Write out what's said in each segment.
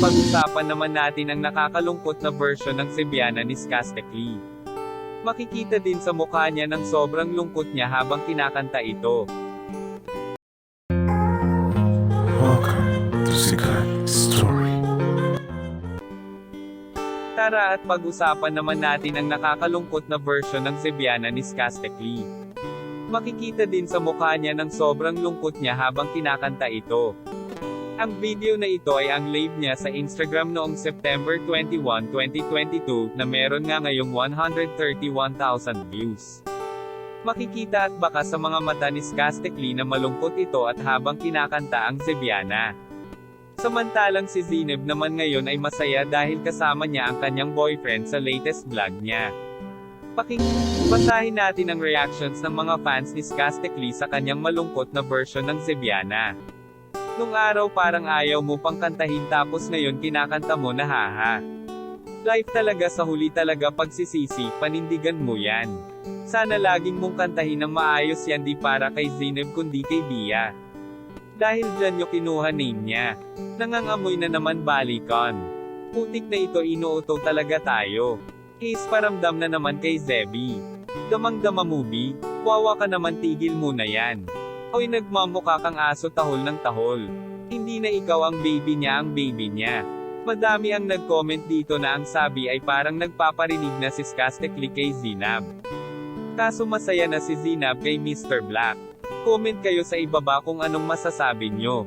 Pag-usapan naman natin ang nakakalungkot na version ng Cebiana ni Skastekli. Makikita din sa mukha niya ng sobrang lungkot niya habang kinakanta ito. Welcome to Sikat Story. Tara at pag-usapan naman natin ang nakakalungkot na version ng Cebiana ni Skastekli. Makikita din sa mukha niya ng sobrang lungkot niya habang kinakanta ito. Ang video na ito ay ang live niya sa Instagram noong September 21, 2022, na meron nga ngayong 131,000 views. Makikita at baka sa mga mata ni Skastekli na malungkot ito at habang kinakanta ang Cebiana. Samantalang si Zineb naman ngayon ay masaya dahil kasama niya ang kanyang boyfriend sa latest vlog niya. Basahin natin ang reactions ng mga fans ni Skastekli sa kanyang malungkot na version ng Cebiana. Nung araw parang ayaw mo pang kantahin tapos ngayon kinakanta mo na haha. Life talaga sa huli talaga pagsisisi, panindigan mo yan. Sana laging mong kantahin ng maayos yan di para kay Zineb kundi kay Bia. Dahil dyan yung kinuha name niya. Nangangamoy na naman balikon. Putik na ito inuuto talaga tayo. Case paramdam na naman kay Zebi. Damang-dama movie, wawa ka naman tigil mo na yan. Hoy nagmamukha kang aso tahol ng tahol. Hindi na ikaw ang baby niya. Madami ang nag-comment dito na ang sabi ay parang nagpaparinig na si Skastekli kay Zinab. Kaso masaya na si Zinab kay Mr. Black. Comment kayo sa ibaba kung anong masasabi nyo.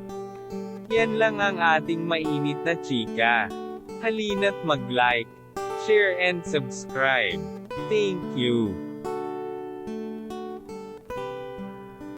Yan lang ang ating mainit na chika. Halina't mag-like, share and subscribe. Thank you.